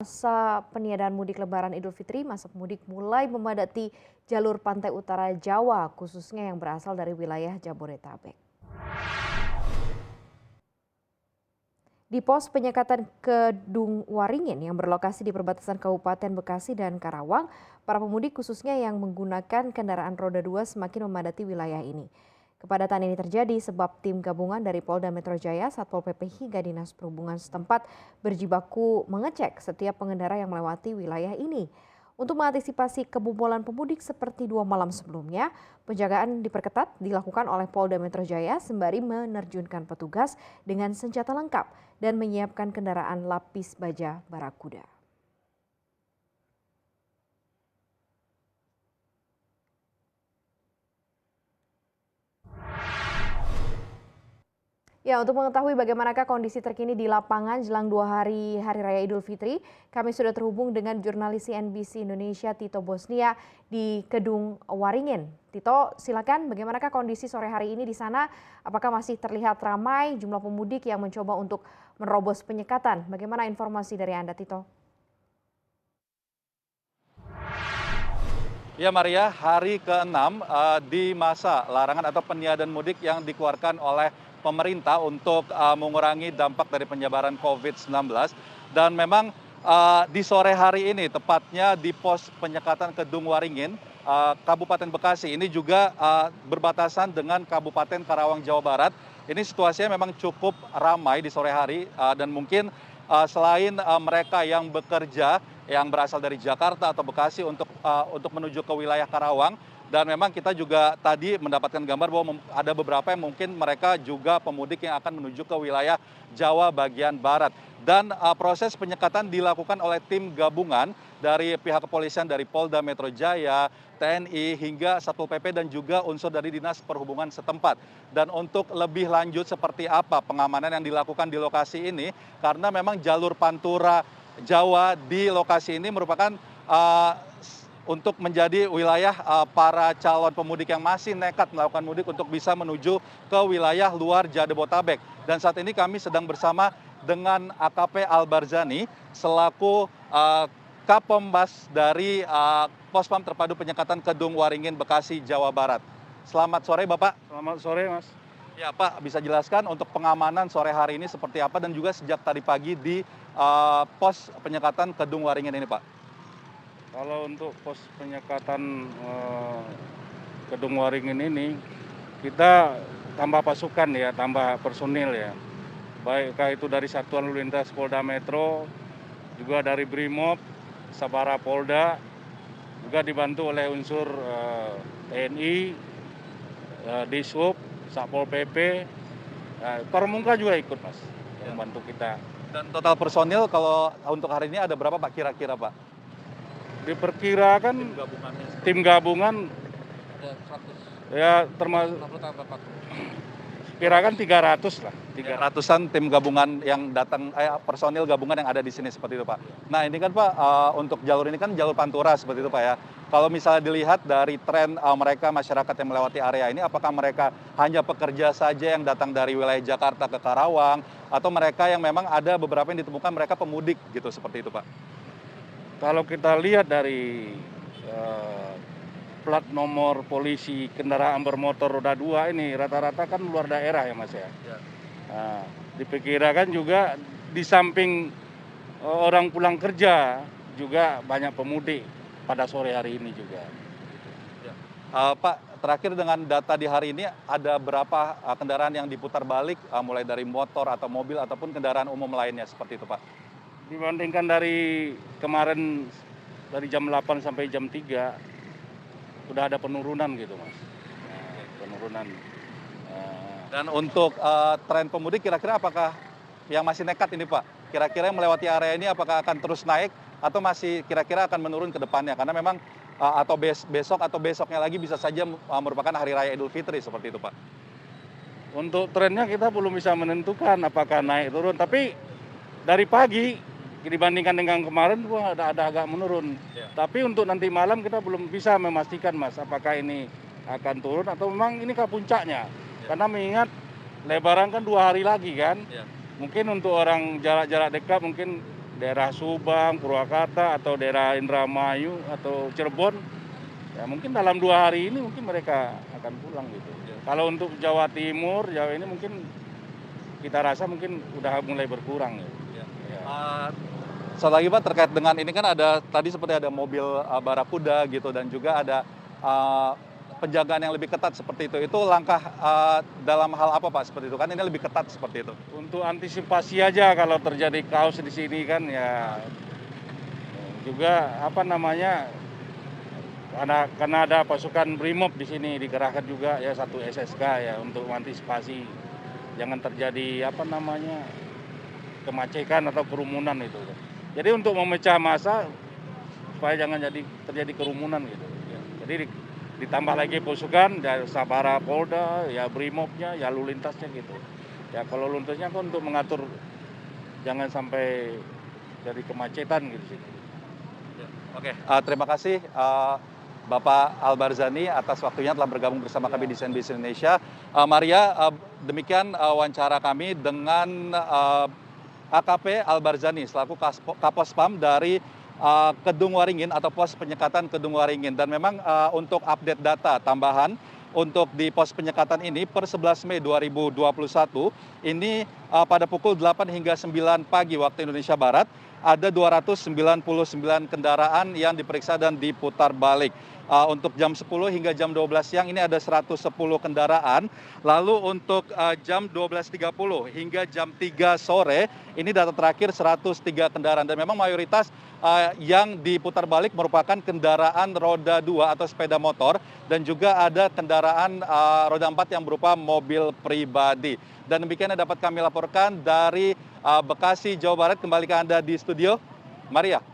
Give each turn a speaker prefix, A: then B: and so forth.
A: Masa peniadaan mudik Lebaran Idul Fitri, masa pemudik mulai memadati jalur pantai utara Jawa, khususnya yang berasal dari wilayah Jabodetabek. Di pos penyekatan Kedung Waringin yang berlokasi di perbatasan Kabupaten Bekasi dan Karawang, para pemudik khususnya yang menggunakan kendaraan roda 2 semakin memadati wilayah ini. Kepadatan ini terjadi sebab tim gabungan dari Polda Metro Jaya, Satpol PP hingga Dinas Perhubungan setempat berjibaku mengecek setiap pengendara yang melewati wilayah ini. Untuk mengantisipasi kebobolan pemudik seperti 2 malam sebelumnya, penjagaan diperketat dilakukan oleh Polda Metro Jaya sembari menerjunkan petugas dengan senjata lengkap dan menyiapkan kendaraan lapis baja Barakuda. Ya, untuk mengetahui bagaimanakah kondisi terkini di lapangan jelang 2 hari Raya Idul Fitri, kami sudah terhubung dengan jurnalis CNBC Indonesia Tito Bosnia di Kedung Waringin. Tito, silakan bagaimanakah kondisi sore hari ini di sana? Apakah masih terlihat ramai jumlah pemudik yang mencoba untuk menerobos penyekatan? Bagaimana informasi dari Anda, Tito?
B: Ya Maria, hari ke-6 di masa larangan atau peniadaan mudik yang dikeluarkan oleh pemerintah untuk mengurangi dampak dari penyebaran COVID-19. Dan memang di sore hari ini, tepatnya di pos penyekatan Kedung Waringin, Kabupaten Bekasi, ini juga berbatasan dengan Kabupaten Karawang, Jawa Barat. Ini situasinya memang cukup ramai di sore hari dan mungkin selain mereka yang bekerja yang berasal dari Jakarta atau Bekasi untuk menuju ke wilayah Karawang, dan memang kita juga tadi mendapatkan gambar bahwa ada beberapa yang mungkin mereka juga pemudik yang akan menuju ke wilayah Jawa bagian barat. Dan proses penyekatan dilakukan oleh tim gabungan dari pihak kepolisian dari Polda Metro Jaya, TNI hingga Satpol PP dan juga unsur dari Dinas Perhubungan setempat. Dan untuk lebih lanjut seperti apa pengamanan yang dilakukan di lokasi ini, karena memang jalur Pantura Jawa di lokasi ini merupakan untuk menjadi wilayah para calon pemudik yang masih nekat melakukan mudik untuk bisa menuju ke wilayah luar Jabodetabek. Dan saat ini kami sedang bersama dengan AKP Al-Barzani selaku Kapombas dari Pospam Terpadu Penyekatan Kedung Waringin, Bekasi, Jawa Barat. Selamat sore Bapak.
C: Selamat sore, Mas.
B: Ya Pak, bisa jelaskan untuk pengamanan sore hari ini seperti apa dan juga sejak tadi pagi di pos penyekatan Kedung Waringin ini Pak?
C: Kalau untuk pos penyekatan Kedung Waringin ini, kita tambah pasukan ya, tambah personil ya. Baik itu dari Satuan Lalu Lintas Polda Metro, juga dari Brimob, Sabara Polda, juga dibantu oleh unsur TNI, Dishub, Satpol PP, Kormungka juga ikut Mas, membantu kita.
B: Dan total personil kalau untuk hari ini ada berapa Pak kira-kira Pak?
C: Diperkirakan tim gabungan ya termasuk kirakan 300 lah.
B: 300-an tim gabungan yang datang, personil gabungan yang ada di sini seperti itu Pak. Nah ini kan Pak, untuk jalur ini kan jalur Pantura seperti itu Pak ya. Kalau misalnya dilihat dari tren mereka masyarakat yang melewati area ini, apakah mereka hanya pekerja saja yang datang dari wilayah Jakarta ke Karawang, atau mereka yang memang ada beberapa yang ditemukan mereka pemudik gitu seperti itu Pak?
C: Kalau kita lihat dari plat nomor polisi kendaraan bermotor roda 2 ini rata-rata kan luar daerah ya Mas ya. Nah, diperkirakan juga di samping orang pulang kerja juga banyak pemudik pada sore hari ini juga.
B: Ya. Pak, terakhir dengan data di hari ini ada berapa kendaraan yang diputar balik mulai dari motor atau mobil ataupun kendaraan umum lainnya seperti itu Pak?
C: Dibandingkan dari kemarin dari jam 8 sampai jam 3 udah ada penurunan gitu Mas. Nah, penurunan.
B: Dan untuk tren pemudik kira-kira apakah yang masih nekat ini Pak? Kira-kira yang melewati area ini apakah akan terus naik atau masih kira-kira akan menurun ke depannya? Karena memang atau besok atau besoknya lagi bisa saja merupakan Hari Raya Idul Fitri seperti itu Pak.
C: Untuk trennya kita belum bisa menentukan apakah naik turun, tapi dari pagi dibandingkan dengan kemarin ada agak menurun.
B: Ya.
C: Tapi untuk nanti malam kita belum bisa memastikan Mas apakah ini akan turun atau memang ini ke puncaknya.
B: Ya.
C: Karena mengingat Lebaran kan 2 hari lagi kan.
B: Ya.
C: Mungkin untuk orang jarak-jarak dekat mungkin daerah Subang, Purwakarta, atau daerah Indramayu atau Cirebon, ya mungkin dalam 2 hari ini mungkin mereka akan pulang gitu. Kalau untuk Jawa Timur, Jawa ini mungkin kita rasa mungkin udah mulai berkurang gitu. Ya.
B: Satu lagi Pak, terkait dengan ini kan ada tadi seperti ada mobil barakuda gitu dan juga ada uh, penjagaan yang lebih ketat seperti itu. Itu langkah dalam hal apa Pak seperti itu? Kan ini lebih ketat seperti itu.
C: Untuk antisipasi aja kalau terjadi kaos di sini kan ya juga apa namanya karena ada pasukan Brimob di sini dikerahkan juga ya satu SSK ya untuk mengantisipasi jangan terjadi apa namanya kemacetan atau kerumunan itu. Jadi untuk memecah massa supaya jangan terjadi kerumunan gitu. Ya. Jadi ditambah lagi pasukan dari Sabara Polda, ya Brimobnya, ya lalu lintasnya gitu. Ya kalau lalu lintasnya kan untuk mengatur jangan sampai jadi kemacetan gitu sih.
B: Oke, terima kasih Bapak Albarzani atas waktunya telah bergabung bersama kami di CNBC Indonesia. Maria, demikian wawancara kami dengan AKP Albarzani selaku Kapospam dari Kedung Waringin atau pos penyekatan Kedung Waringin. Dan memang untuk update data tambahan untuk di pos penyekatan ini per 11 Mei 2021 ini pada pukul 8 hingga 9 pagi waktu Indonesia Barat ada 299 kendaraan yang diperiksa dan diputar balik. Untuk jam 10 hingga jam 12 siang ini ada 110 kendaraan. Lalu untuk jam 12.30 hingga jam 3 sore ini data terakhir 103 kendaraan. Dan memang mayoritas yang diputar balik merupakan kendaraan roda 2 atau sepeda motor. Dan juga ada kendaraan roda 4 yang berupa mobil pribadi. Dan demikian yang dapat kami laporkan dari Bekasi, Jawa Barat. Kembali ke Anda di studio, Maria.